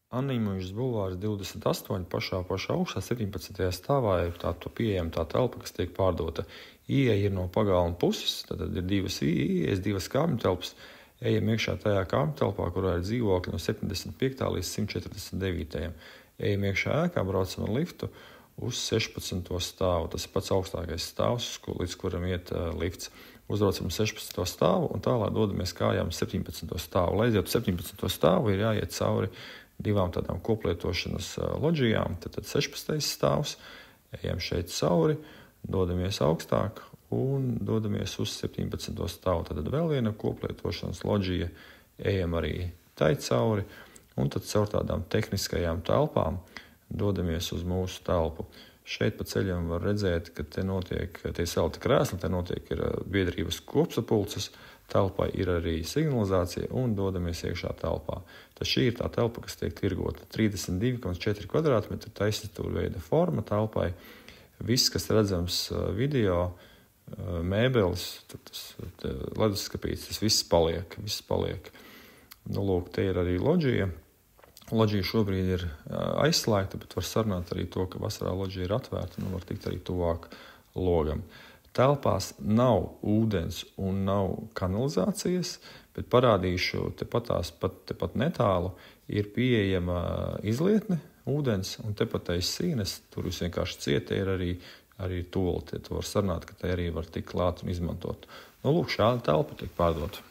Anīmužas bulvārs 28 pašā augšā 17. stāvā ir tā pieejama tā telpa, kas tiek pārdota. Ieeja ir no pagalma puses, tad ir divas ieejas, divas kāpņu telpas. Ejam iekšā tajā kāpņu telpā, kurā ir dzīvokļi no 75. līdz 149. Ejam iekšā ēkā, braucam ar liftu uz 16. stāvu. Tas ir pats augstākais stāvs, līdz kuram iet lifts. Uzbraucam 16. stāvu un tālāk dodamies kājām 17. stāvu. Lai aiziet 17. stāvu, ir jāiet cauri divām tādām koplietošanas loģijām. Tad 16. stāvs, ejam šeit cauri, dodamies augstāk un dodamies uz 17. stāvu. Tad vēl viena koplietošanas loģija, ejam arī tai cauri un tad caur tādām tehniskajām telpām dodamies uz mūsu telpu. Šeit pa ceļam var redzēt, ka te notiek tie celti krēsli, te notiek ir biedrības kopsapulces, telpai ir arī signalizācija un dodamies iekšā telpā. Tad šī ir tā telpa, kas tiek tirgota 32,4 kvadrātmetri, taisnstūra veida forma telpai. Viss, kas redzams video, mēbeles, leduskapīts, tas viss paliek. Nu, lūk, te ir arī loģija. Loģija šobrīd ir aizslēgta, bet var sarunāt arī to, ka vasarā loģija ir atvērta un var tikt arī tuvāk logam. Telpās nav ūdens un nav kanalizācijas, bet parādīšu tepat netālu ir pieejama izlietne ūdens un tepat aiz sīnes, tur jūs vienkārši cieti ir arī tolti. To var sarunāt, ka te arī var tikt klāt un izmantot. Nu, lūk, šāda telpa tiek pārdota.